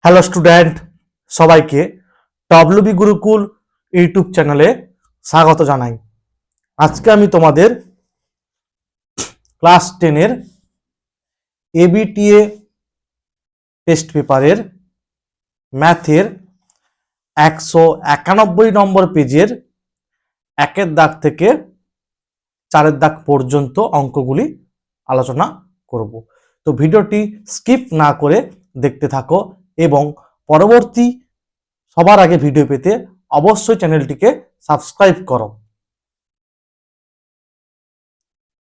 Hello student, সবাইকে WB Gurukul YouTube চ্যানেলে স্বাগত জানাই। আজকে আমি তোমাদের ক্লাস 10-এর এবিটিএ টেস্ট পেপারের ম্যাথের 191 নম্বর পেজের 1-এর দাগ থেকে 4-এর দাগ পর্যন্ত অঙ্কগুলি আলোচনা করব। তো ভিডিওটি স্কিপ না করে দেখতে থাকো এবং পরবর্তী সবার আগে ভিডিও পেতে অবশ্যই চ্যানেলটিকে সাবস্ক্রাইব করো।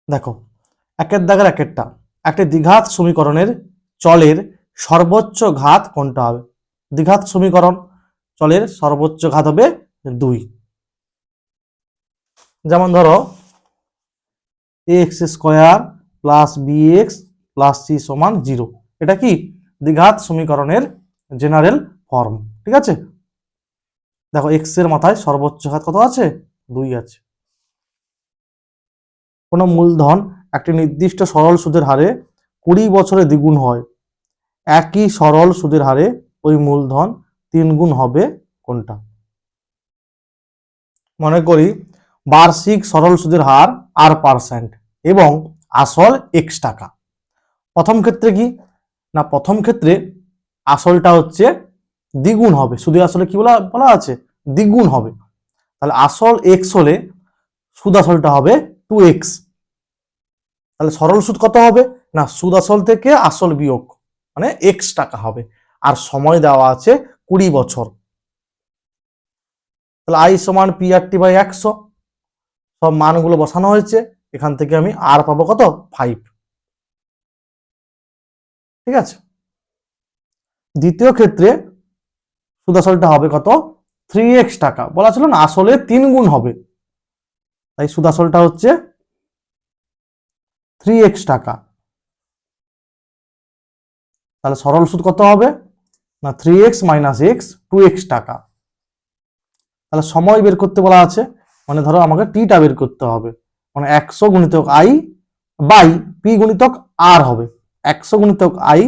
দেখো, 1-এর দাগের 1-এরটা একটি দ্বিঘাত সমীকরণের চলের সর্বোচ্চ ঘাত কোনটা হবে? দ্বিঘাত সমীকরণ, চলের সর্বোচ্চ ঘাত হবে 2। যেমন ধরো ax² plus bx plus c সমান 0, এটা কি দ্বিঘাত সমীকরণের জেনারেল ফর্ম। ঠিক আছে, দেখো x এর মাথায় সর্বোচ্চ ঘাত কত আছে? 2 আছে। কোনো মূলধন একটি নির্দিষ্ট সরল সুদের হারে 20 বছরে দ্বিগুণ হয়, একই সরল সুদের হারে ওই মূলধন 3 গুণ হবে কোনটা? মনে করি বার্ষিক সরল সুদের হার r% এবং আসল x টাকা। প্রথম ক্ষেত্রে কি না, প্রথম ক্ষেত্রে আসলটা হচ্ছে দ্বিগুণ হবে, সুদে আসলে কি বলা আছে? দ্বিগুণ হবে। তাহলে আসল x হলে সুদ আসলটা হবে 2x। তাহলে সরল সুদ কত হবে না, সুদ আসল থেকে আসল বিয়োগ মানে x টাকা হবে, আর সময় দেওয়া আছে 20 বছর। তাহলে i সমান p/100, সব মানগুলো বসানো হয়েছে, এখান থেকে আমি আর পাবো কত? 5। ঠিক আছে, দ্বিতীয় ক্ষেত্রে সুদ আসলটা হবে কত? 3x টাকা। বলা ছিল না আসলে 3 গুণ হবে, তাই সুদ আসলটা হচ্ছে 3x টাকা। তাহলে সরল সুদ কত হবে না 3x - x 2x টাকা। তাহলে সময় বের করতে বলা আছে, মানে ধরো আমাকে টিটা বের করতে হবে, মানে 100 গুণিতক i বাই পি গুণিতক আর হবে। 100 গুণিতক i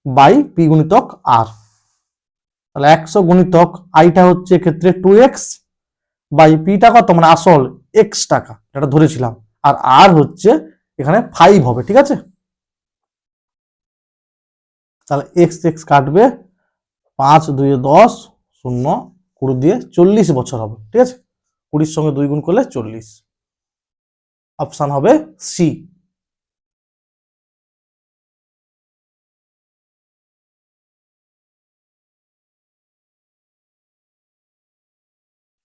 বাই পি গুণিতক আর। তাহলে 100 গুণিতক আইটা হচ্ছে ক্ষেত্রে 2x বাই পিটা কত, মানে আসল x টাকা, এটা ধরেছিলাম, আর আর হচ্ছে এখানে 5 হবে। ঠিক আছে, তাহলে x কাটবে, 5 2 10, 0 20 দিয়ে 40 বছর হবে। ঠিক আছে, 20 সঙ্গে 2 গুণ করলে 40। অপশন হবে সি।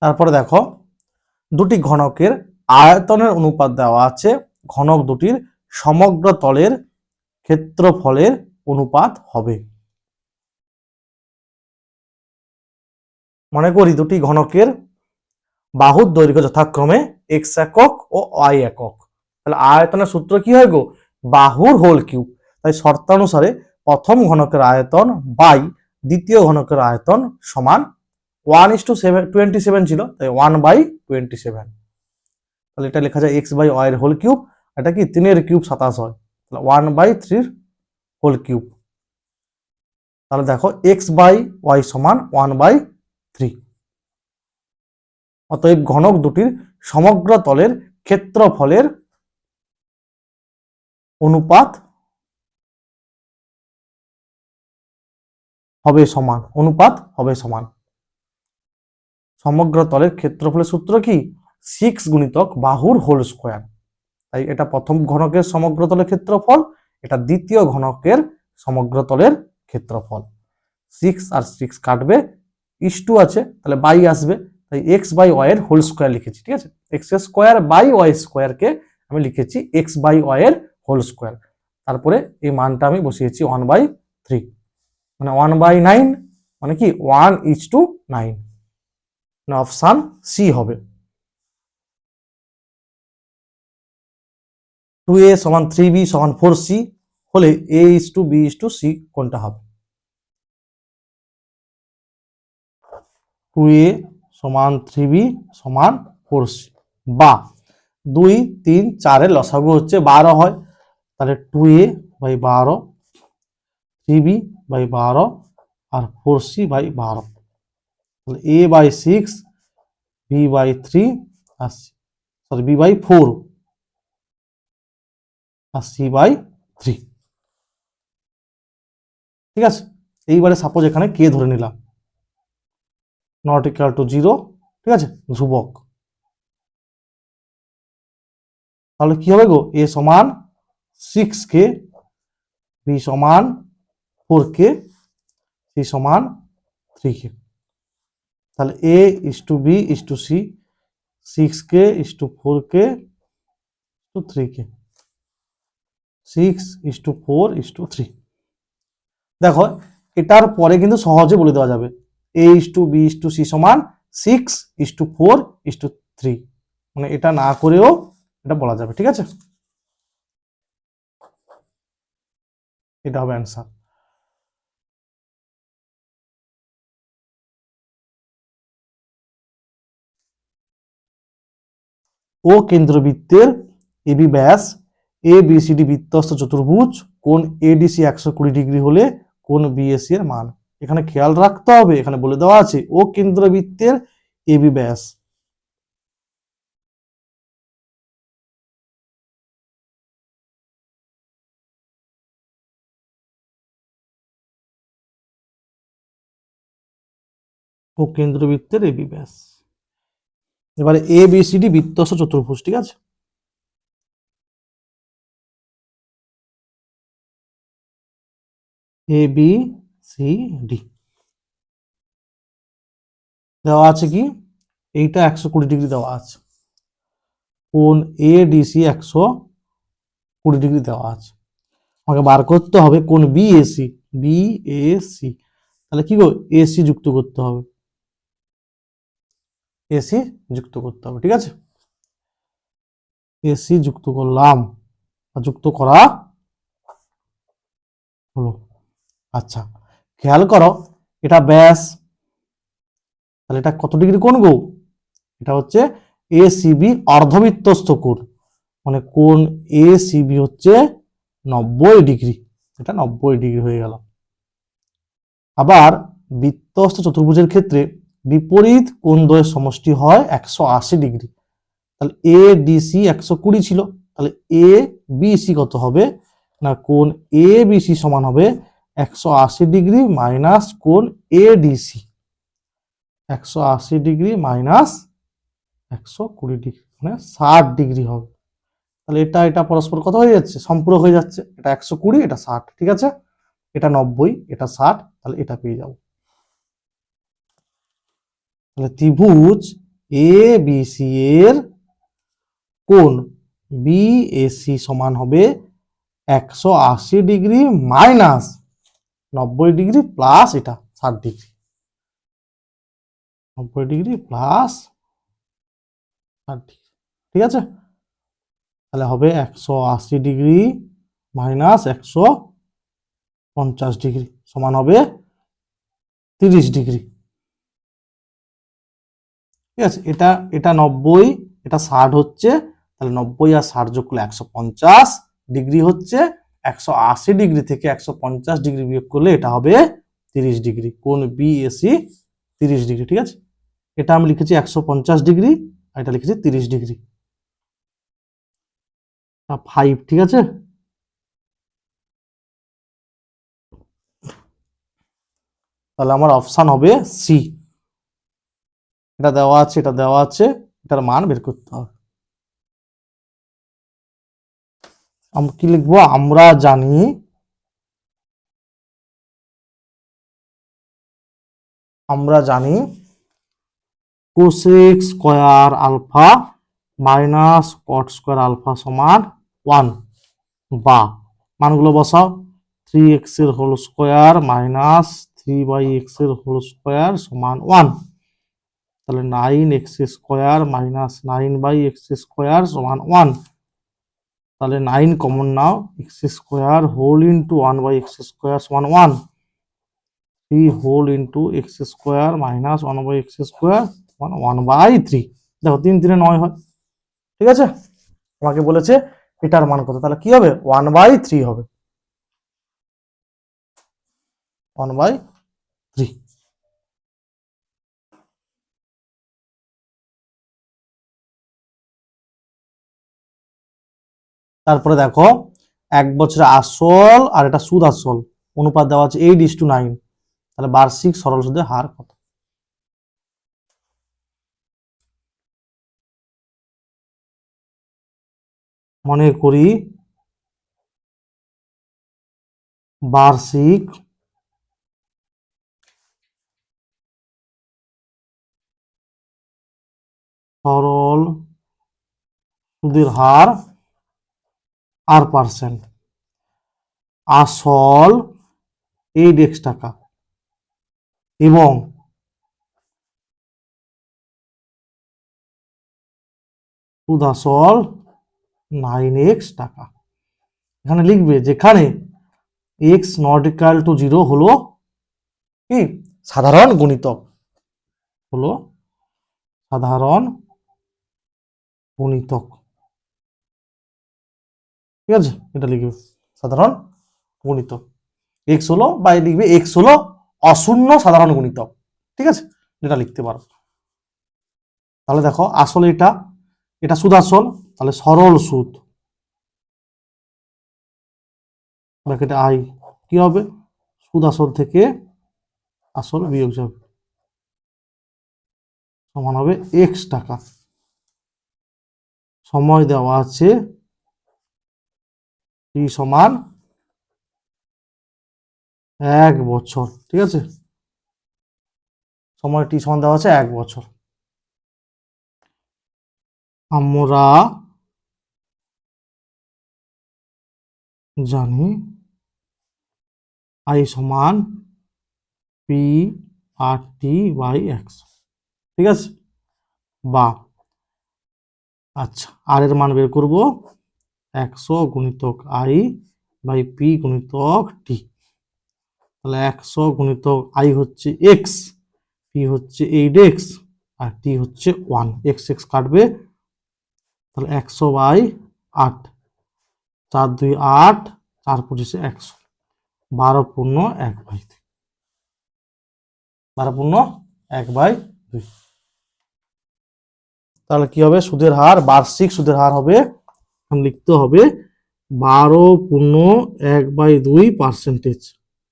তারপরে দেখো, দুটি ঘনকের আয়তনের অনুপাত দেওয়া আছে, ঘনক দুটির সমগ্র তলের ক্ষেত্রফলের অনুপাত হবে। মনে করি দুটি ঘনকের বাহুর দৈর্ঘ্য যথাক্রমে x একক ও y একক। তাহলে আয়তনের সূত্র কি হয় গো? বাহুর হোল কিউব। তাই শর্তানুসারে প্রথম ঘনকের আয়তন বাই দ্বিতীয় ঘনকের আয়তন সমান 1:27 ছিল, তাই 1/27। তাহলে এটা লেখা যায় x/y এর হোল কিউব, এটা কি 3 এর কিউব 27 হয়, তাহলে 1/3 হোল কিউব। তাহলে দেখো x/y সমান 1/3। অতএব ঘনক দুটির সমগ্র তলের ক্ষেত্রফলের অনুপাত হবে সমান। সমগ্র তলের ক্ষেত্রফলের সূত্র কি? 6 গুণিতক বাহুর হোল স্কোয়ার। তাই এটা প্রথম ঘনকের সমগ্র তলের ক্ষেত্রফল, এটা দ্বিতীয় ঘনকের সমগ্র তলের ক্ষেত্রফল। 6 আর 6 কাটবে, = আছে, তাহলে বাই আসবে, তাই x/y এর হোল স্কোয়ার লিখেছি। ঠিক আছে, x² কে আমি লিখেছি x/y এর হোল স্কোয়ার। তারপরে এই মানটা আমি বসিয়েছি 1/3, মানে 1/9, মানে কি 1:9, মানে অপশন সি হবে। 2a = 3b = 4c হলে a:b:c কোনটা হবে? 2a = 3b = 4c, বা 2 3 4 এর লসাগু হচ্ছে 12 হয়, তাহলে 2a/12, 3b/12 আর 4c/12, তাহলে a/6, b/3 আর b/4 আর c/3। ঠিক আছে, এইবারে সাপোজ এখানে কে ধরে নিলাম, নট ইকুয়াল টু 0, ঠিক আছে, ধ্রুবক। তাহলে কি হবে গো, a সমান 6k, b সমান 4k, c সমান 3k। তাহলে a is to b is to c, 6k is to 4k to 3k, 6 is to 4 is to 3। দেখো এটার পরে কিন্তু সহজে বলে দেওয়া যাবে, a is to b is to c সমান 6 is to 4 is to 3, মানে এটা না করেও এটা বলা যাবে। ঠিক আছে, এটা হবে অ্যান্সার। ও কেন্দ্রবৃত্তের এবি ব্যাস এবিসিডি বৃত্তস্থ চতুর্ভুজ কোণ এডিসি 120 ডিগ্রি হলে কোণ বিএসি এর মান। এখানে খেয়াল রাখতে হবে, এখানে বলে দেওয়া আছে ও কেন্দ্রবৃত্তের এবি ব্যাস, ও কেন্দ্রবৃত্তের এবি ব্যাস। এবারে এবিসিডি বৃত্তস্থ চতুর্ভুজ, ঠিক আছে, এবিসিডি দেওয়া আছে কি, এইটা 120 ডিগ্রি দেওয়া আছে, কোণ এডিসি 120 ডিগ্রি দেওয়া আছে, আমাকে বার করতে হবে কোণ বিএসি, বিএসি, তাহলে কি গো, এসি যুক্ত করতে হবে, এসি যুক্ত করতে হবে। ঠিক আছে, এসি যুক্ত করলাম, যুক্ত করা হলো। আচ্ছা খেয়াল করো, এটা ব্যাস, তাহলে এটা কত ডিগ্রি কোণ গো, এটা হচ্ছে এসিবি অর্ধবৃত্তস্থ কোণ, মানে কোণ এসিবি হচ্ছে 90 ডিগ্রি, এটা 90 ডিগ্রি হয়ে গেল। আবার বৃত্তস্থ চতুর্ভুজের ক্ষেত্রে বিপরীত কোণদ্বয়ের সমষ্টি হয় 180 ডিগ্রি, তাহলে এ ডিসি 120 ছিল, তাহলে এ বিসি কত হবে না, কোণ এ বিসি সমান হবে 180 ডিগ্রি মাইনাস কোণ এ ডিসি, 180 ডিগ্রি মাইনাস 120 ডিগ্রি, মানে 60 ডিগ্রি হবে। তাহলে এটা এটা পরস্পর কত হয়ে যাচ্ছে, সম্পূরক হয়ে যাচ্ছে, এটা 120, এটা 60, ঠিক আছে, এটা 90, এটা 60, তাহলে এটা পেয়ে যাবো। তাহলে ত্রিভুজ এ বিসি এর কোণ বিএসি সমান হবে 180 ডিগ্রি মাইনাস 90 ডিগ্রি প্লাস এটা 60 ডিগ্রি, 90 ডিগ্রি প্লাস 60 ডিগ্রি, ঠিক আছে, তাহলে হবে 180 ডিগ্রি মাইনাস 150 ডিগ্রি সমান হবে 30 ডিগ্রি। ঠিক আছে, এটা এটা 90, এটা 60 হচ্ছে, তাহলে 90 আর 60 যোগ করলে 150 ডিগ্রি হচ্ছে, 180 ডিগ্রি থেকে 150 ডিগ্রি বিয়োগ করলে এটা হবে 30 ডিগ্রি, কোণ বিএসি 30 ডিগ্রি। ঠিক আছে, এটা আমি লিখেছি 150 ডিগ্রি, আর এটা লিখেছি 30 ডিগ্রি, 5, ঠিক আছে। তাহলে আমার অপশন হবে সি, এটা দেওয়া আছে, এটা দেওয়া আছে, এটার মান বের করতে হবে। কি লিখবো, আমরা জানি cosec square alpha minus cot square alpha সমান 1, বা মানগুলো বসাও, 3x এর হোল স্কয়ার মাইনাস 3x এর হোল স্কয়ার সমান 1, তাহলে 9x square minus 9x square সমান 1, তাহলে 9 কমন নাও, x square whole into 1/x square সমান 1, 3 whole into x square minus 1/x square সমান 1/3। দেখো 3 3 9 হয়, ঠিক আছে, আমাকে বলেছে এটার মান কত, তাহলে কি হবে 1/3 হবে, 1/3 3। তারপরে দেখো 1 বছরে আসল আর এটা সুদ আসল অনুপাত দেওয়া আছে 8:9, তাহলে বার্ষিক সরল সুদের হার কত? মনে করি বার্ষিক সরল সুদের হার R%, আসল 8x টাকা এবং সুদ আসল 9x টাকা। এখানে লিখবে যেখানে x নট ইকুয়াল টু 0 হলো কি সাধারণ গুণিতক, হলো সাধারণ গুণিতক। ঠিক আছে, এটা লিখবে সাধারণ গুণিতক। এক্স হলো বা লিখবে এক্স হলো অশূন্য সাধারণ গুণিতক। ঠিক আছে, এটা লিখতে পারো। তাহলে দেখো আসলে এটা সুদ আসল, তাহলে সরল সুদ ব্র্যাকেটে আই কি হবে, সুদ আসল থেকে আসল বিয়োগ যাবে সমান হবে এক্স টাকা। সময় দেওয়া আছে টি সমান 1 বছর। ঠিক আছে, সময় টি সমান দেওয়া আছে 1 বছর। আমরা জানি আই সমান P R T by x. ঠিক আছে, বা আচ্ছা আর এর মান বের করবো 100 গুণিতক আই বাই পি গুণিতক টি। তাহলে 100 গুণিতক আই হচ্ছে এক্স, পি হচ্ছে 8x আর টি হচ্ছে 1, এক্স এক্স কাটবে, তাহলে 100 বাই 8, 4 2 8, 4 25 100, 12 পূর্ণ 1/2, 12 পূর্ণ 1/2। তাহলে কি হবে সুদের হার, বার্ষিক সুদের হার হবে, লিখতে হবে 12 পূর্ণ 1/2%।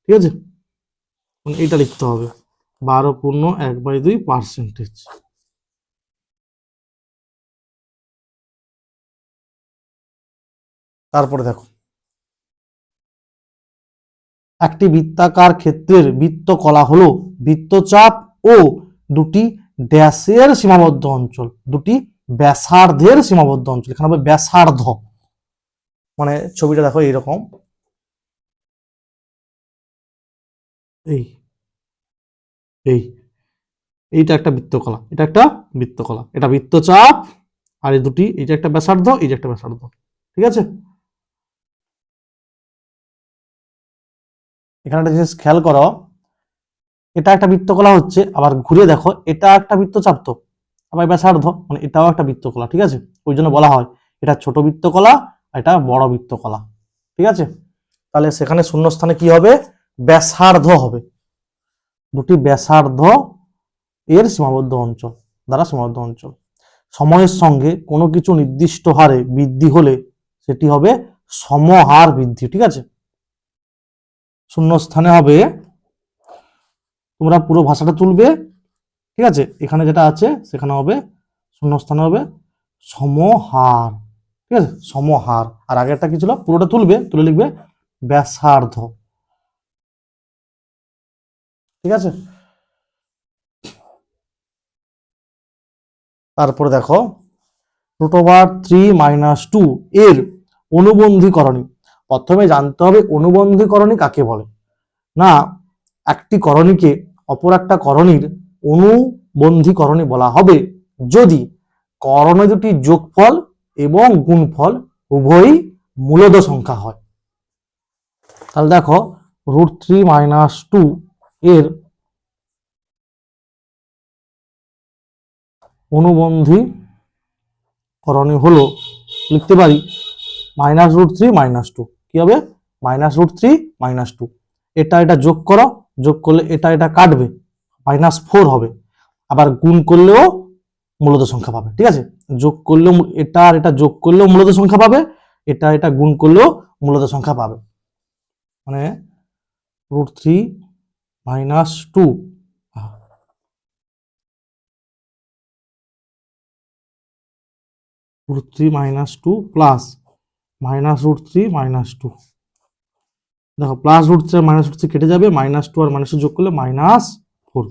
ঠিক আছে, এটা লিখতে হবে 12 পূর্ণ 1/2%। তারপরে দেখো একটি বৃত্তাকার ক্ষেত্রের বৃত্তকলা হলো বৃত্তচাপ ও দুটি ড্যাশের সীমাবদ্ধ অঞ্চল, দুটি ব্যাসার্ধের সীমাবদ্ধ অঞ্চল। এখানে হবে ব্যাসার্ধ, মানে ছবিটা দেখো এইরকম, এই এই এইটা একটা বৃত্তকলা, এটা একটা বৃত্তকলা, এটা বৃত্তচাপ আর এই দুটি, এই যে একটা ব্যাসার্ধ, এই যে একটা ব্যাসার্ধ। ঠিক আছে, এখানে একটা জিনিস খেয়াল করো, এটা একটা বৃত্তকলা হচ্ছে, আবার ঘুরে দেখো এটা একটা বৃত্তচাপ, তো আবার ব্যাসার্ধ, মানে এটাও একটা বৃত্তকলা। ঠিক আছে, ওই জন্য বলা হয় এটা ছোট বৃত্তকলা, এটা বড় বৃত্তকলা। ঠিক আছে, তাহলে সেখানে শূন্যস্থানে কি হবে, ব্যাসার্ধ হবে, দুটি ব্যাসার্ধ এর সীমাবদ্ধ অঞ্চল দ্বারা সীমাবদ্ধ অঞ্চল। সময়ের সঙ্গে কোনো কিছু নির্দিষ্ট হারে বৃদ্ধি হলে সেটি হবে সমহার বৃদ্ধি। ঠিক আছে, শূন্যস্থানে হবে, তোমরা পুরো ভাষাটা তুলবে। ঠিক আছে, এখানে যেটা আছে সেখানে হবে শূন্যস্থানে হবে সমহার। ঠিক আছে, সমহার, আর আগেরটা কি ছিল, পুরোটা তুলবে, তুলে লিখবে ব্যাসার্ধ। ঠিক আছে, তারপরে দেখো √3 - 2 এর অনুবন্ধীকরণী। প্রথমে জানতে হবে অনুবন্ধীকরণী কাকে বলে। না, একটি করণীকে অপর একটা করণীর অনুবন্ধীকরণী বলা হবে যদি করণী দুটি যোগফল এবং গুণফল উভয়ই মূলদ সংখ্যা হয়। তাহলে দেখো √3 - 2 এর অনুবন্ধীকরণী হলো, লিখতে পারি -√3 - 2, কি হবে -√3 - 2, এটা যোগ করো, যোগ করলে এটা এটা কাটবে, -4 হবে। আবার গুণ করলেও মূলদ সংখ্যা পাবে, ঠিক আছে। যোগ করলেও এটা আর এটা যোগ করলেও মূলদ সংখ্যা পাবে, এটা এটা গুণ করলেও মূলদ সংখ্যা পাবে। মানে √3 - 2 √3 - 2 প্লাস -√3 - 2। দেখো +√3 আর -√3 কেটে যাবে, -2 আর -2 যোগ করলে -4।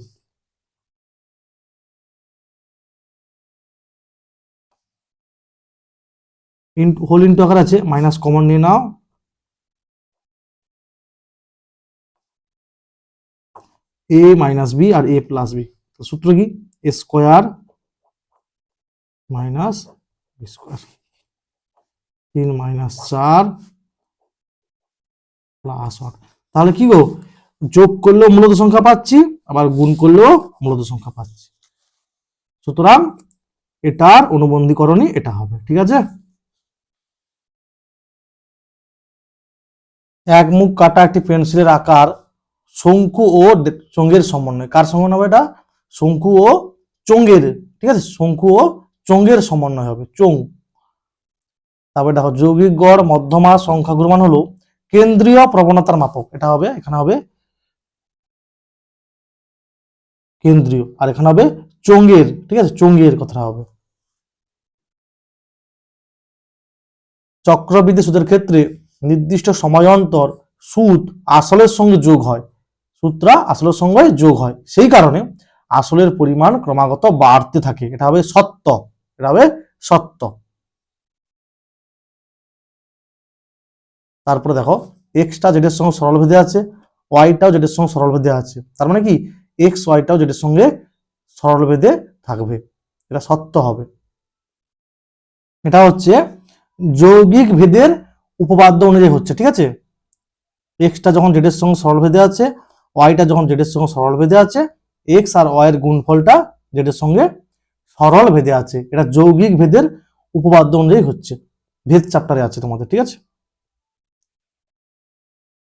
হোল ইন্টু আকার আছে, মাইনাস কমন নিয়ে নাও, a - b R a + b। সূত্র কি? a square minus b square, 3 - 4 + 1। তাহলে কি গো, যোগ করলেও মূলদ সংখ্যা পাচ্ছি, আবার গুণ করলেও মূলদ সংখ্যা পাচ্ছি। সুতরাং এটার অনুবন্ধীকরণই এটা হবে, ঠিক আছে। এক মুখ কাটা একটি পেন্সিলের আকার শঙ্কু ও চোঙের সমন্বয়। কার সমন্বয় হবে এটা? শঙ্কু ও চোঙের, ঠিক আছে, শঙ্কু ও চোঙের সমন্বয় হবে, চোঙ। তারপরে দেখো যৌগিক গড় মধ্যমা সংখ্যাগুলোর মান হলো কেন্দ্রীয় প্রবণতার মাপক। এটা হবে, এখানে হবে কেন্দ্রীয়, আর এখানে হবে চোঙের, ঠিক আছে, চোঙের কথাটা হবে। চক্রবৃদ্ধি সুদের ক্ষেত্রে নির্দিষ্ট সময় অন্তর সুদ আসলের সঙ্গে যোগ হয়, সুদটা আসলের সঙ্গে যোগ হয়, সেই কারণে আসলের পরিমাণ ক্রমাগত বাড়তে থাকে। এটা হবে সত্য, এটা হবে সত্য। তারপরে দেখো এক্সটা যেটার সঙ্গে সরল ভেদে আছে, ওয়াইটাও যেটার সঙ্গে সরল ভেদে আছে, তার মানে কি এক্স ওয়াইটাও যেটার সঙ্গে সরল ভেদে থাকবে, এটা সত্য হবে। এটা হচ্ছে যৌগিক ভেদের উপপাদ্য অনুযায়ী হচ্ছে, ঠিক আছে। এক্সটা যখন জেডের সঙ্গে সরল ভেদে আছে, ওয়াইটা যখন জেডের সঙ্গে সরল ভেদে আছে, এক্স আর ওয়াই এর গুণফলটা জেডের সঙ্গে সরল ভেদে আছে, এটা যৌগিক ভেদের উপপাদ্য অনুযায়ী হচ্ছে, ভেদ চ্যাপ্টারে আছে তোমাদের, ঠিক আছে।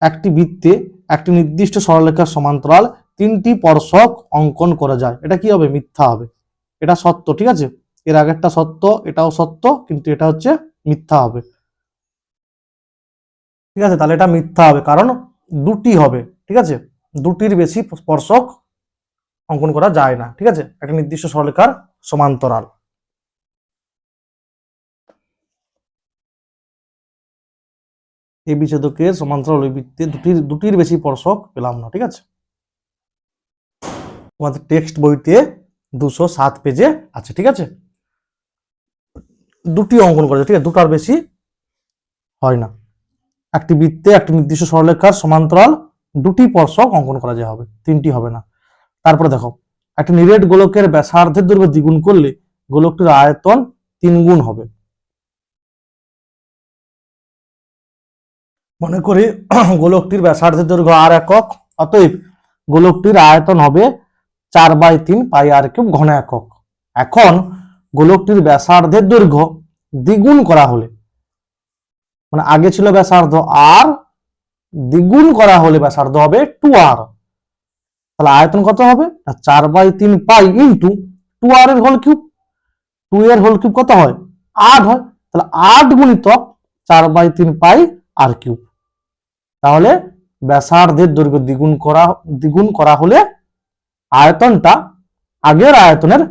একটি বৃত্তে একটি নির্দিষ্ট সরলরেখার সমান্তরাল 3টি স্পর্শক অঙ্কন করা যায়। এটা কি হবে? মিথ্যা হবে। এটা সত্য, ঠিক আছে, এর আগেরটা সত্য, এটাও সত্য, কিন্তু এটা হচ্ছে মিথ্যা হবে, ঠিক আছে। তাহলে এটা মিথ্যা হবে, কারণ দুটি হবে, ঠিক আছে, দুটির বেশি স্পর্শক অঙ্কন করা যায় না, ঠিক আছে, একটা নির্দিষ্ট সরলরেখার সমান্তরাল। এই বিচ্ছেদকের সমান্তরাল ওই বৃত্তে দুটির বেশি স্পর্শক পেলাম না, ঠিক আছে। তোমাদের টেক্সট বইতে 207 পেজে আছে, ঠিক আছে। দুটি অঙ্কন করা যায়, ঠিক আছে, দুটার বেশি হয় না। একটি বৃত্তে একটি নির্দিষ্ট সরলরেখার সমান্তরাল দুটি স্পর্শক অঙ্কন করা যায় হবে, তিনটি হবে না। তারপরে দেখো একটা নিরেট গোলকের ব্যাসার্ধের দৈর্ঘ্য দ্বিগুণ করলে গোলকটির আয়তন 3 গুণ হবে। মনে করি গোলকটির ব্যাসার্ধের দৈর্ঘ্য r একক, অতএব গোলকটির আয়তন হবে 4/3 πr³ ঘন একক। এখন গোলকটির ব্যাসার্ধের দৈর্ঘ্য দ্বিগুণ করা হলে, মানে আগে ছিল ব্যাসার্ধ r, দ্বিগুণ করা হলে ব্যাসার্ধ হবে 2r, তাহলে আয়তন কত হবে? 4/3 পাই ইন্টু 2r এর হোল কিউব, 2 এর হোল কিউব কত হয়? 8 হয়, তাহলে 8 গুণিতক 4/3 পাই r³। তাহলে ব্যাসার্ধের দৈর্ঘ্য দ্বিগুণ করা হলে আয়তনটা আগের আয়তনের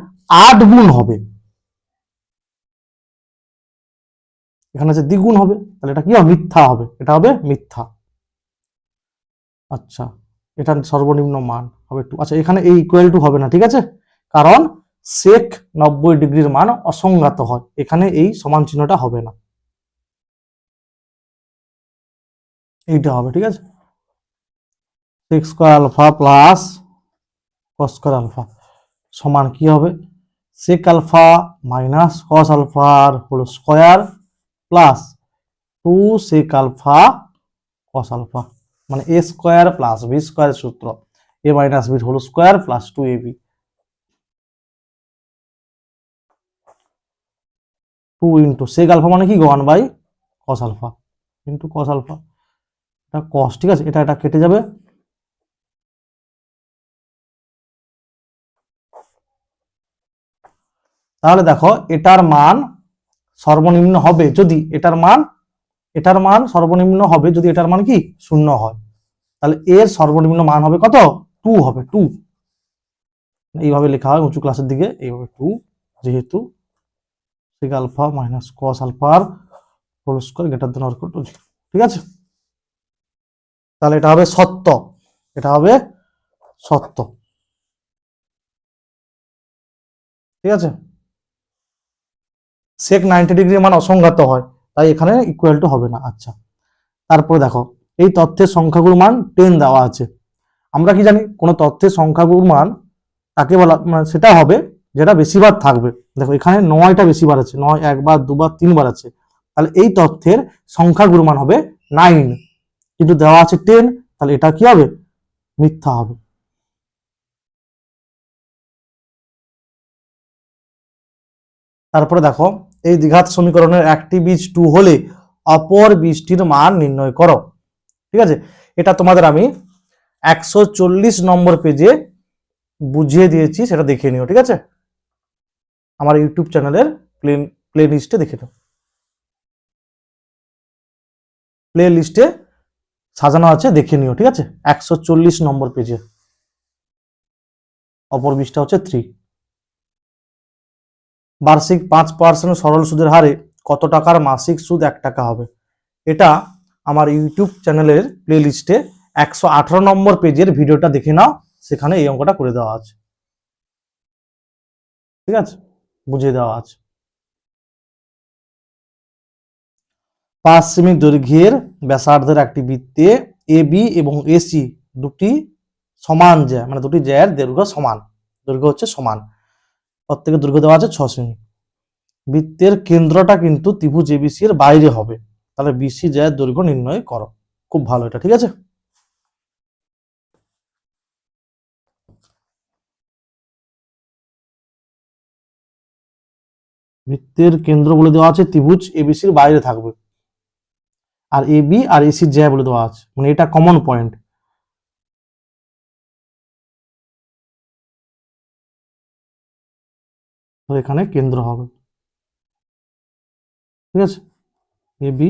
8 গুণ হবে। এখানে যে দ্বিগুণ হবে, তাহলে এটা কি হবে? মিথ্যা হবে, এটা হবে মিথ্যা। আচ্ছা, এটা সর্বনিম্ন মান হবে 2। আচ্ছা, এখানে এই ইকুয়াল টু হবে না, ঠিক আছে, কারণ সেক 90 ডিগ্রির মান অসংজ্ঞাত হয়, এখানে এই সমান চিহ্নটা হবে না, এইটা হবে, ঠিক আছে। Sec square alpha plus cos square alpha সমান কি হবে? সেক আলফা মাইনাস কস আলফার whole square plus 2 sec alpha cos alpha, মানে a square plus b square সূত্র, a minus b whole square plus 2ab। 2 into sec alpha মানে কি? 1/cos alpha into cos alpha, এটা cos, ঠিক আছে, এটা কেটে যাবে, তাহলে দেখো এটার মান সর্বনিম্ন হবে যদি এটার মান সর্বনিম্ন হবে যদি এটার মান কি 0 হয়, তাহলে এর সর্বনিম্ন মান হবে কত 2 হবে 2। এইভাবে লেখা হয় উঁচু ক্লাসের দিকে, এইভাবে 2, যেহেতু sec আলফা মাইনাস cos আলফার whole square greater than or equal to 0। ঠিক আছে, তাহলে এটা হবে সত্য, এটা হবে সত্য। ঠিক আছে, sec 90 ডিগ্রির মান অসংজ্ঞাত হয়, তাই এখানে ইকুয়াল টু হবে না। আচ্ছা, তারপরে দেখো এই তথ্যের সংখ্যাগুলোর মান 10 দেওয়া আছে। আমরা কি জানি কোন তথ্যের সংখ্যাগুলোর মান তাকে বলা মানে সেটা হবে যেটা বেশিবার থাকবে। দেখো এখানে 9টা বেশিবার আছে, 9 একবার দুবার তিনবার আছে, তাহলে এই তথ্যের সংখ্যাগুলোর মান হবে 9, কিন্তু দেওয়া আছে 10, তাহলে এটা কি হবে মিথ্যা হবে। তারপরে দেখো এই দ্বিঘাত সমীকরণের একটি বীজ 2 হলে অপর বীজটির মান নির্ণয় করো। ঠিক আছে, এটা তোমাদের আমি 140 নম্বর পেজে বুঝিয়ে দিয়েছি, সেটা দেখে নিও। ঠিক আছে, আমার ইউটিউব চ্যানেলের প্লে লিস্টে দেখে নিও, প্লে লিস্টে সাজানো আছে, দেখে নিও। ঠিক আছে, 140 নম্বর পেজে অপর বীজটা হচ্ছে 3। বার্ষিক 5% সরল সুদের হারে কত টাকার মাসিক সুদ 1 টাকা হবে? এটা আমার ইউটিউব চ্যানেলের প্লে লিস্টে 118 নম্বর পেজের ভিডিওটা দেখে নাও, সেখানে এই অঙ্কটা করে দেওয়া আছে। ঠিক আছে, বুঝিয়ে দেওয়া আছে। 5 সেমি দৈর্ঘ্যের ব্যাসার্ধের একটি বৃত্তে এ বি এবং এসি দুটি সমান জ্যা, মানে দুটি জ্যার দৈর্ঘ্য সমান, দৈর্ঘ্য হচ্ছে সমান, প্রত্যেকের দৈর্ঘ্য দেওয়া আছে 6 সেমি। বৃত্তের কেন্দ্রটা কিন্তু ত্রিভুজ এবিসি এর বাইরে হবে, তাহলে বিসি জ্যার দৈর্ঘ্য নির্ণয় করো। খুব ভালো এটা। ঠিক আছে, বৃত্তের কেন্দ্র বলে দেওয়া আছে ত্রিভুজ এবিসির বাইরে থাকবে, আর এ বি আর এসি জ্যা বলে দেওয়া আছে, মানে এটা কমন পয়েন্ট। তো এখানে কেন্দ্র হবে। ঠিক আছে, এ বি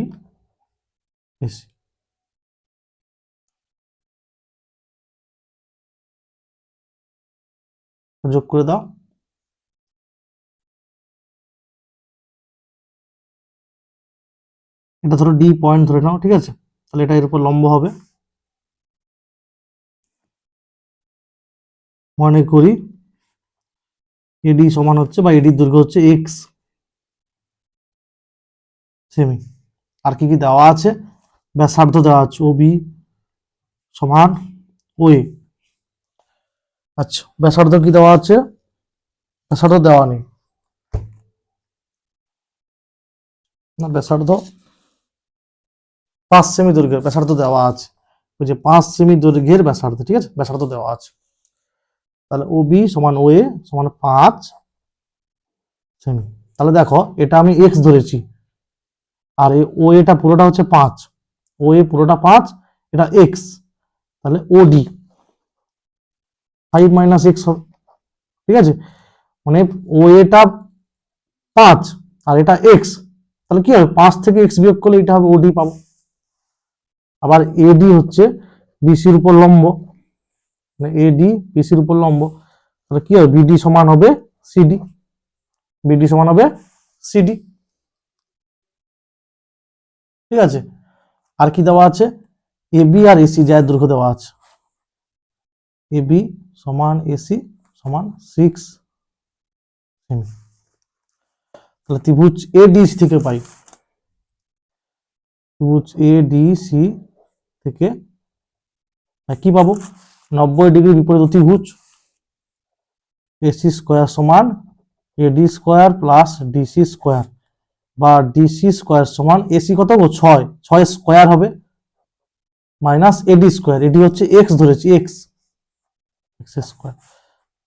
এসি। যোগ করে দাও। এটা ধরো ডি পয়েন্ট ধরে নাও। ঠিক আছে, তাহলে এটা এর উপর লম্ব হবে। মনে করি এডি সমান হচ্ছে বা এডির দৈর্ঘ্য হচ্ছে এক্স সেমি। আর কি কি দেওয়া আছে? ব্যাসার্ধ দেওয়া আছে ও বি সমান ও এ। আচ্ছা, ব্যাসার্ধ কি দেওয়া আছে? ব্যাসার্ধ দেওয়া নেই না, ব্যাসার্ধ 5 সেমি দৈর্ঘ্যের ব্যাসার্ধ দেওয়া আছে, ওই যে 5 সেমি দৈর্ঘ্যের ব্যাসার্ধ। ঠিক আছে, ব্যাসার্ধ দেওয়া আছে, তাহলে ও বি সমান ও এ সমান 5 সেমি। তাহলে দেখো এটা আমি এক্স ধরেছি, আর ও এটা পুরোটা হচ্ছে 5, ও এ পুরোটা 5, এটা এক্স, তাহলে ও ডি 5 মাইনাস এক্স হবে। ঠিক আছে, মানে ও এটা 5 আর এটা এক্স, তাহলে কি হবে 5 থেকে এক্স বিয়োগ করলে এটা হবে ওডি পাবো। আবার এডি হচ্ছে বিসির উপর লম্ব, মানে এডি বিসির উপর লম্ব, তাহলে কি হবে বিডি সমান হবে সিডি, বিডি সমান হবে সিডি। ঠিক আছে, আর কি দেওয়া আছে? এবি আর এসি যার দৈর্ঘ্য দেওয়া আছে, এবি সমান এসি সমান 6 সেমি। তাহলে ত্রিভুজ এডিসি থেকে পাই, ত্রিভুজ এডিসি থেকে কি পাবো? 90 ডিগ্রি বিপরীত ত্রিভুজ এসি স্কোয়ার সমান এডি স্কোয়ার প্লাস ডিসি স্কোয়ার, বা ডিসি স্কোয়ার সমান এসি কত হবে 6, 6 স্কোয়ার হবে মাইনাস এডি স্কোয়ার, এডি হচ্ছে এক্স ধরেছি, x x square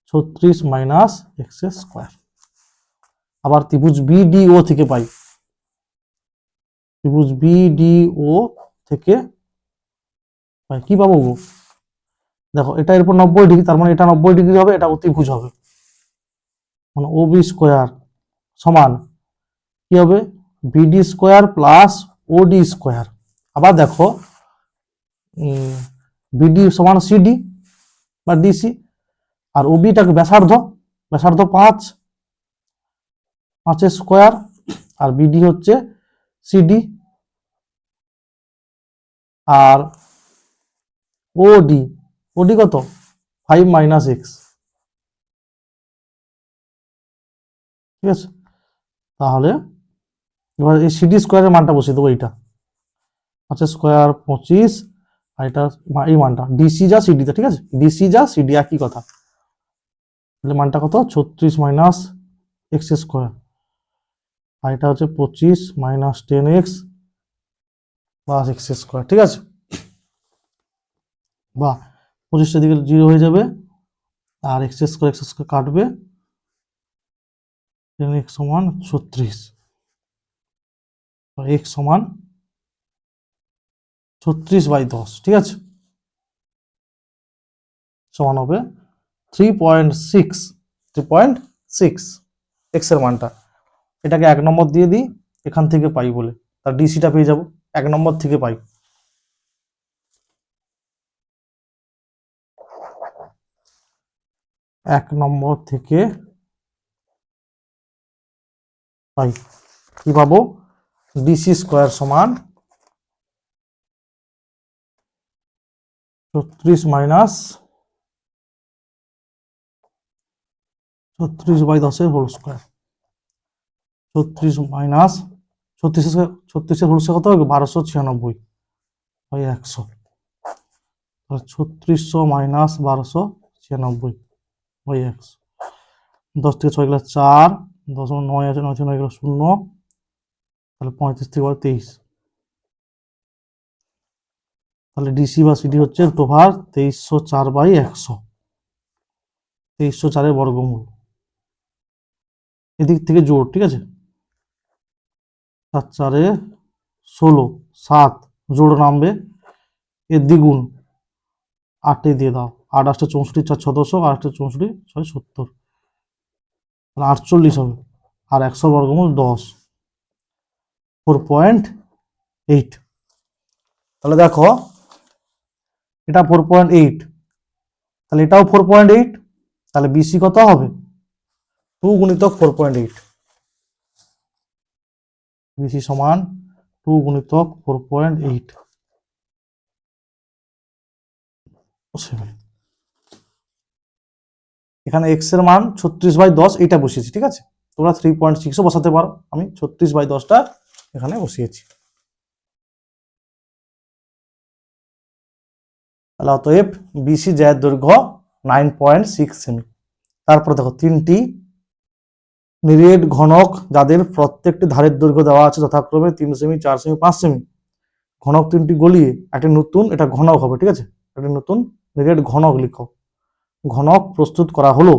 36 minus x square. আবার ত্রিভুজ বিডিও থেকে পাই, ত্রিভুজ বিডিও থেকে পাই কি পাবো গো? দেখো এটা এর উপর 90 ডিগ্রি, তার মানে এটা 90 ডিগ্রি হবে, এটা অতিভুজ হবে, মানে ও বি স্কোয়ার সমান কি হবে, বিডি স্কোয়ার প্লাস ওডি স্কোয়ার। আবার দেখো বিডি সমান সিডি বা ডিসি, আর ওবিটাকে ব্যাসার্ধ, ব্যাসার্ধ 5, 5 স্কোয়ার, আর বিডি হচ্ছে সিডি, আর ওডি, ওডি কত 5 মাইনাস এক্স। ঠিক আছে, তাহলে এবার এই সিডি স্কোয়ারের মানটা বসিয়ে দেবো, এইটা 5 স্কোয়ার 25, আর এটা এই মানটা ডিসি যা সিডিতে, ঠিক আছে, ডিসি যা সিডি একই কথা। তাহলে মানটা কত 36 মাইনাস এক্স স্কোয়ার, আর এটা হচ্ছে 25 minus 10x plus x square. ঠিক আছে, বা 25টা দিকে 0 হয়ে যাবে, আর এক্স স্কোয়ার কাটবে, 10x সমান 36, x সমান 36/10। ঠিক আছে, সমান হবে 3.6 এক্স এর মানটা। এটাকে 1 নম্বর দিয়ে দিই, এখান থেকে পাই বলে, তার ডিসিটা পেয়ে যাব 1 নম্বর থেকে পাই। এক নম্বর থেকে পাই কি পাবো, ডিসি স্কোয়ার সমান 36 minus 36/10 whole square, 36 minus 36 whole square কত হবে 1296/100, 3600 মাইনাস 1296/100, 10 থেকে 6 গেলে 4, 10 9 আছে, 9 থেকে 9 গেলে 0, তাহলে 35 থেকে 23, তাহলে ডিসি বা সিডি হচ্ছে টোভার 2304/100, 2304 বর্গমূল। এদিক থেকে জোর, ঠিক আছে, 7 4 16, 7 জোড় নামবে, এর দ্বিগুণ 8 দিয়ে দাও, 8 8 64, 4 6 10, 8 64 6 70, তাহলে 48 হবে, আর 100 বর্গমূল 10, 4.8। তাহলে দেখো এটা 4.8, তাহলে এটাও 4.8, তাহলে বিসি কত হবে 2 গুণিতক 4.8, বিসি সমান 2 গুণিতক 4.8। এখানে এক্স এর মান 36/10 এটা বসিয়েছি, ঠিক আছে, তোমরা 3.6ও বসাতে পারো, আমি 36/10টা এখানে বসিয়েছি। তাহলে অতএব বিসি জ্যায়ের দৈর্ঘ্য 9.6 সেমি। তারপর দেখো তিনটি নিরেট ঘনক যাদের প্রত্যেকটি ধারের দৈর্ঘ্য দেওয়া আছে যথাক্রমে 3 সেমি, 4 সেমি, 5 সেমি, ঘনক তিনটি গলিয়ে একটা নতুন, এটা ঘনক হবে, ঠিক আছে, একটা নতুন নিরেট ঘনক লিখো। ঘনক প্রস্তুত করা হলো,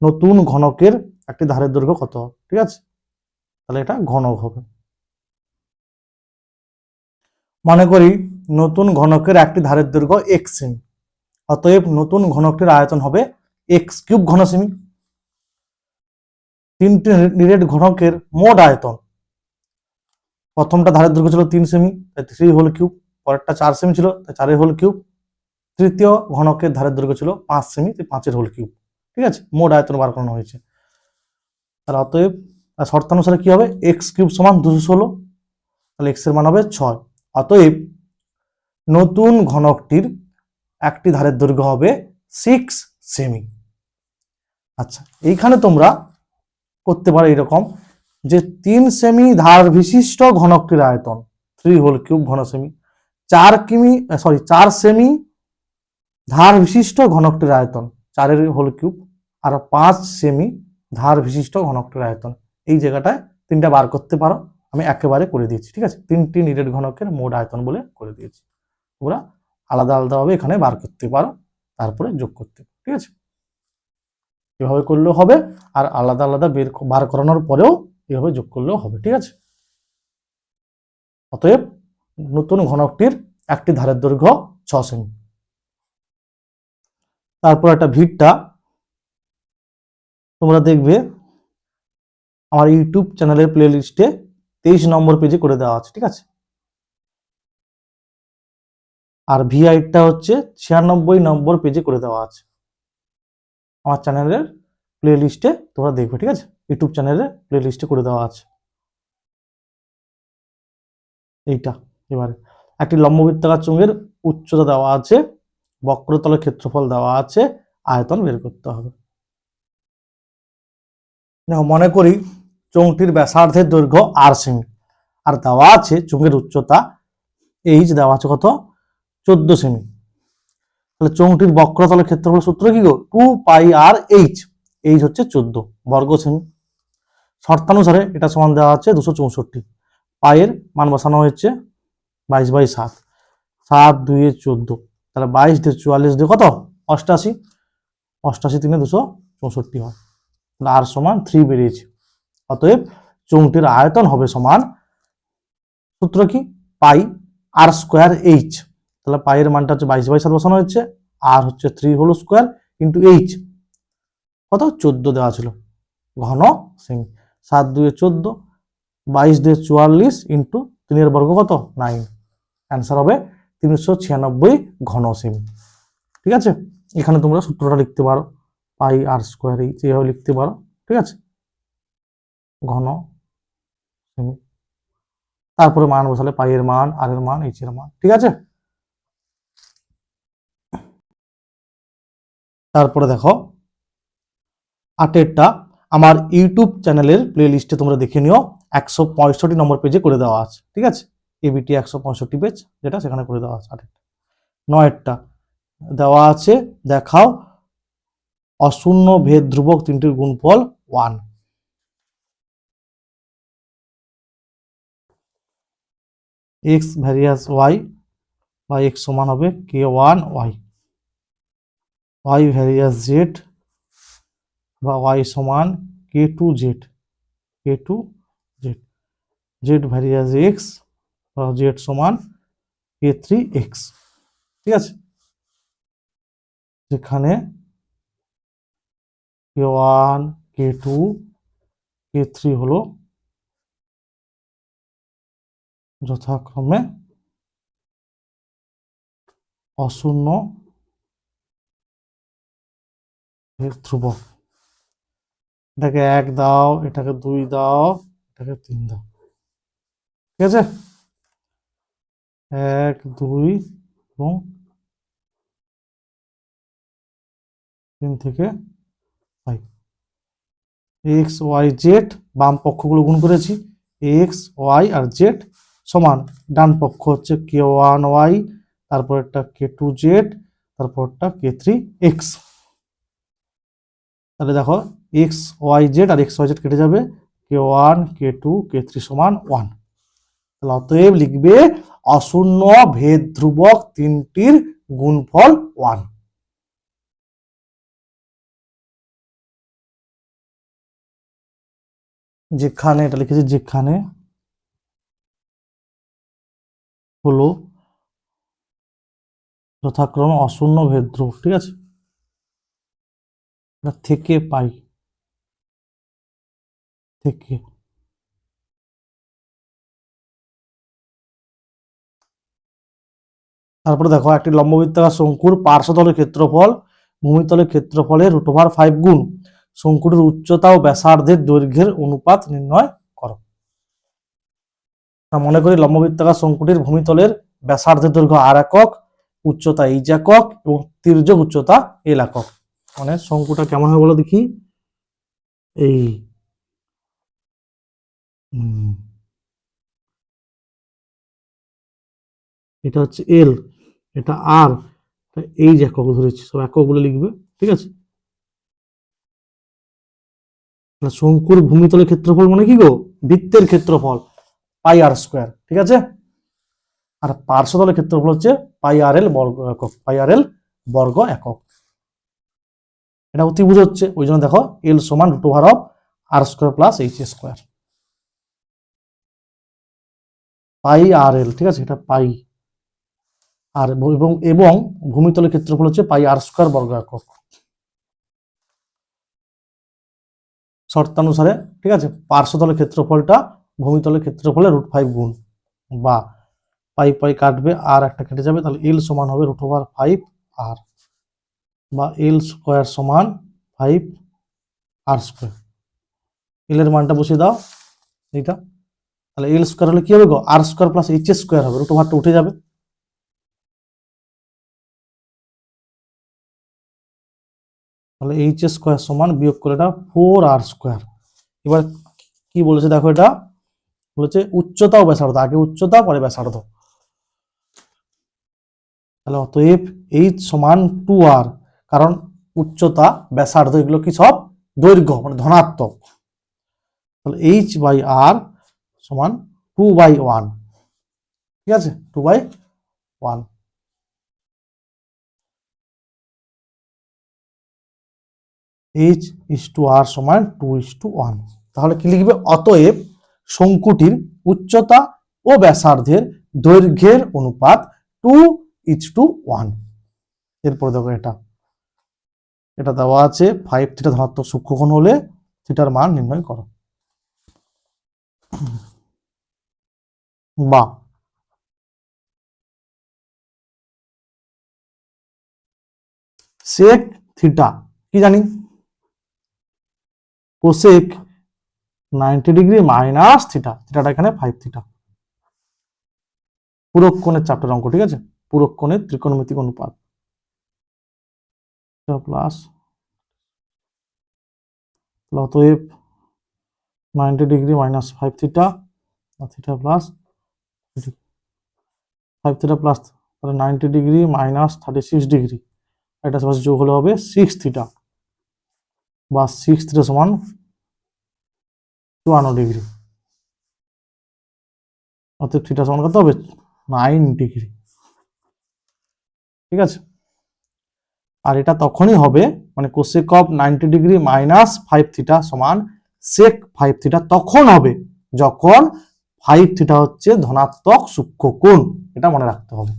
নতুন ঘনকের একটি ধারের দৈর্ঘ্য কত হবে, ঠিক আছে, তাহলে এটা ঘনক হবে। মনে করি নতুন ঘনকের একটি ধারের দৈর্ঘ্য এক্স সেমি, অতএব নতুন ঘনকটির আয়তন হবে x³ ঘন সেমি। তিনটি নিরেট ঘনকের মোট আয়তন, প্রথমটা ধারের দৈর্ঘ্য ছিল 3 সেমি, তাই 3 হোল কিউব, পরেরটা 4 সেমি ছিল, তাই 4 হোল কিউব, তৃতীয় ঘনকের ধারের দৈর্ঘ্য ছিল 5 সেমি, তাই 5 হোল কিউব। ঠিক আছে, মোট আয়তন বার করানো হয়েছে। তাহলে অতএব শর্তানুসারে কি হবে, x³ সমান 216, তাহলে x এর মান হবে 6। অতএব নতুন ঘনকটির একটি ধারের দৈর্ঘ্য হবে 6 সেমি। আচ্ছা, এইখানে তোমরা করতে পারো এরকম যে 3 সেমি ধার বিশিষ্ট ঘনকটির আয়তন 3 হোল কিউব ঘন সেমি, 4 সেমি ধার বিশিষ্ট ঘনকটির আয়তন 4 হোল কিউব, আর 5 সেমি ধার বিশিষ্ট ঘনকটির আয়তন। এই জায়গাটায় তিনটা বার করতে পারো, আমি একেবারে করে দিয়েছি, ঠিক আছে, তিনটি নিরেট ঘনকের মোট আয়তন বলে করে দিয়েছি। তোমরা আলাদা আলাদাভাবে এখানে বার করতে পারো, তারপরে যোগ করতে পারো, ঠিক আছে, এভাবে করলেও হবে, আর আলাদা আলাদা বার করানোর পরেও এভাবে যোগ করলেও হবে, ঠিক আছে। অতএব নতুন ঘনকটির একটি ধারের দৈর্ঘ্য 6 সেমি। তারপর একটা ভিটটা তোমরা দেখবে আমার ইউটিউব চ্যানেলের প্লে লিস্টে 23 নম্বর পেজে করে দেওয়া আছে, ঠিক আছে। আর ভি8টা হচ্ছে 96 নম্বর পেজে করে দেওয়া আছে আমার চ্যানেলের প্লে লিস্টে, তোমরা দেখবে, ঠিক আছে। ইউটিউব চ্যানেলের প্লে লিস্টে করে দেওয়া আছে এইটা। এবারে একটি লম্ববৃত্তাকার চোঙের উচ্চতা দেওয়া আছে, বক্রতলের ক্ষেত্রফল দেওয়া আছে, আয়তন বের করতে হবে। মনে করি চোঙটির ব্যাসার্ধের দৈর্ঘ্য আর সেমি, আর দেওয়া আছে চোঙের উচ্চতা এইচ দেওয়া আছে কত, 14 সেমি। তাহলে চোঙটির বক্রতলের ক্ষেত্রফল সূত্র কি গো, 2πr/h, এইচ হচ্ছে 14 বর্গ সেমি। শর্তানুসারে এটা সমান দেওয়া আছে 264। পায়ের মান বসানো হয়েছে 22/7, 7 2 14, তাহলে 22 দিয়ে 44 দিয়ে কত, 88, 88 3 264 হয়। তাহলে আর সমান 3 বেরিয়েছে। অতএব চোঙটির আয়তন হবে সমান, সূত্র কি, πr²h। তাহলে পায়ের মানটা হচ্ছে 22/7 বসানো হয়েছে, আর হচ্ছে 3 হোল স্কোয়ার ইন্টু এইচ কত, 14 দেওয়া ছিল ঘন সেমি। 7 2 14, 22 2 44 ইন্টু 3 বর্গ কত, 9। অ্যান্সার হবে 396 ঘন সেমি, ঠিক আছে। এখানে তোমরা সূত্রটা লিখতে পারো, πr²h এইভাবে লিখতে পারো, ঠিক আছে, ঘন সেমি। তারপরে মান বসালে পাইয়ের মান, আর এর মান, এইচ এর মান, ঠিক আছে। তারপরে দেখো 8এরটা আমার ইউটিউব চ্যানেলের প্লে লিস্টে তোমরা দেখে নিও, 165 নম্বর পেজে করে দেওয়া আছে, ঠিক আছে। এবিটি 165 পেজ, যেটা সেখানে করে দেওয়া আছে। 9এরটা দেওয়া আছে, দেখাও অশূন্য ভেদ ধ্রুবক তিনটির গুণফল 1। এক্স ভ্যারিয়াস ওয়াই বা এক্স সমান হবে k1y, ওয়াই ভ্যারিয়াস জেড বা ওয়াই সমান k2z, k2z, Z various x বা জেড সমান k3x, ঠিক আছে। যেখানে k1 k2 k3 হলো যথাক্রমে অশূন্য ধ্রুবক। এটাকে 1 দাও, এটাকে 2 দাও, এটাকে 3 দাও, ঠিক আছে। 1 2 এবং 3 থেকে 5। এক্স ওয়াই জেড, বাম পক্ষগুলো গুণ করেছি, এক্স ওয়াই আর জেড সমান, ডান পক্ষ হচ্ছে k1y, তারপরটা k2z, তারপরটা k3x। তাহলে দেখো এক্স ওয়াই জেড আর এক্স ওয়াই জেড কেটে যাবে, k1 k2 k3 সমান 1। তাহলে অতএব লিখবে অশূন্য ভেদ ধ্রুবক তিনটির গুণফল 1। যেখানে এটা লিখেছি, যেখানে হলো যথাক্রমে অশূন্য ভেদ ধ্রুবক, ঠিক আছে, থেকে পাই, থেকে। তারপরে দেখো একটি লম্ববৃত্তাকার শঙ্কুর পার্শ্বতলের ক্ষেত্রফল ভূমিতলের ক্ষেত্রফলের √5 গুণ শঙ্কুটির উচ্চতা ও ব্যাসার্ধের দৈর্ঘ্যের অনুপাত নির্ণয় করো। মনে করি লম্ববৃত্তাকার শঙ্কুটির ভূমিতলের ব্যাসার্ধের দৈর্ঘ্য r একক, উচ্চতা h একক এবং তির্যক উচ্চতা l একক। মানে শঙ্কুটা কেমন হবে বলো দেখি, এই এটা হচ্ছে এল, এটা আর, এই যে একক ধরেছি, সব এককগুলো লিখবে, ঠিক আছে। শঙ্কুর ভূমিতলের ক্ষেত্রফল মানে কি গো, বৃত্তের ক্ষেত্রফল πr², ঠিক আছে। আর পার্শ্বতলের ক্ষেত্রফল হচ্ছে πrl বর্গ একক, πrl বর্গ একক। এটা অতিভুজ হচ্ছে, ওই জন্য দেখো এল সমান √r² প্লাস h², πrl, ঠিক আছে, এটা পাই আর এবং ভূমিতলের ক্ষেত্রফল হচ্ছে πr² বর্গ একক। শর্তানুসারে, ঠিক আছে, পার্শ্বতলের ক্ষেত্রফলটা ভূমিতলের ক্ষেত্রফলের √5 গুণ, বা পাই পাই কাটবে আর একটা কেটে যাবে, তাহলে এল সমান হবে √5 আর, বা এল স্কোয়ার সমান 5 আর স্কোয়ার। এল এর মানটা বসিয়ে দাও এইটা, তাহলে এল স্কোয়ার হলে কি হবে গো, আর স্কোয়ার প্লাস এইচ স্কোয়ার হবে, √5টা উঠে যাবে, তাহলে এইচ স্কোয়ার সমান বিয়োগ করে এটা 4 আর স্কোয়ার। এবার কি বলেছে দেখো, এটা বলেছে উচ্চতা ও ব্যাসার্ধ, আগে উচ্চতা পরে ব্যাসার্ধ, তাহলে অতএব এইচ সমান 2r, কারণ উচ্চতা ব্যাসার্ধ এগুলো কি সব দৈর্ঘ্য মানে ধনাত্মক, তাহলে এইচ বাই আর সমান 2/1, ঠিক আছে, 2/1, এইচ ইস টু আর সমান 2:1। তাহলে কি লিখবে, অতএব শঙ্কুটির উচ্চতা ও ব্যাসার্ধের দৈর্ঘ্যের অনুপাত 2:1। এরপর দেখো এটা এটা দেওয়া আছে 5 থিটা ধনাত্মক সূক্ষ্মকোণ হলে থিটার মান নির্ণয় করো, বা সেক থিটা কি জানি, কোসেক 90 ডিগ্রি মাইনাস থিটা, থিটাটা এখানে 5 থিটা, পূরক কোণের চ্যাপ্টার অঙ্ক, ঠিক আছে, পূরক কোণের ত্রিকোণমিতিক অনুপাত প্লাস, অতএব 90 degree minus 5 theta theta plus 5 theta plus, তাহলে 90 ডিগ্রি মাইনাস 36 ডিগ্রি, এটা সবার যোগ হলে হবে 6 থিটা, বা 6 থিটা সমান 54 ডিগ্রি, অতএব থিটা সমান কত হবে 9 ডিগ্রি, ঠিক আছে। আর এটা তখনই হবে মানে cosec of 90 degree minus 5 theta সমান সেক 5 থিটা তখন হবে যখন 5 থিটা হচ্ছে ধনাত্মক সূক্ষ্মকোণ, এটা মনে রাখতে হবে,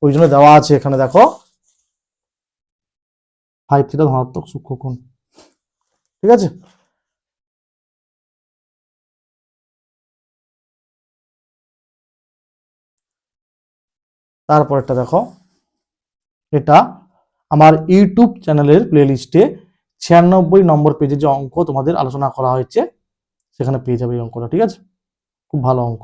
ওই জন্য দেওয়া আছে এখানে দেখো 5 থিটা ধনাত্মক সূক্ষ্মকোণ, ঠিক আছে। তারপরটা দেখো, এটা আমার ইউটিউব চ্যানেলের প্লেলিস্টে 96 নম্বর পেজে যে অঙ্ক তোমাদের আলোচনা করা হয়েছে সেখানে পেয়ে যাবে এই অঙ্কটা, ঠিক আছে, খুব ভালো অঙ্ক।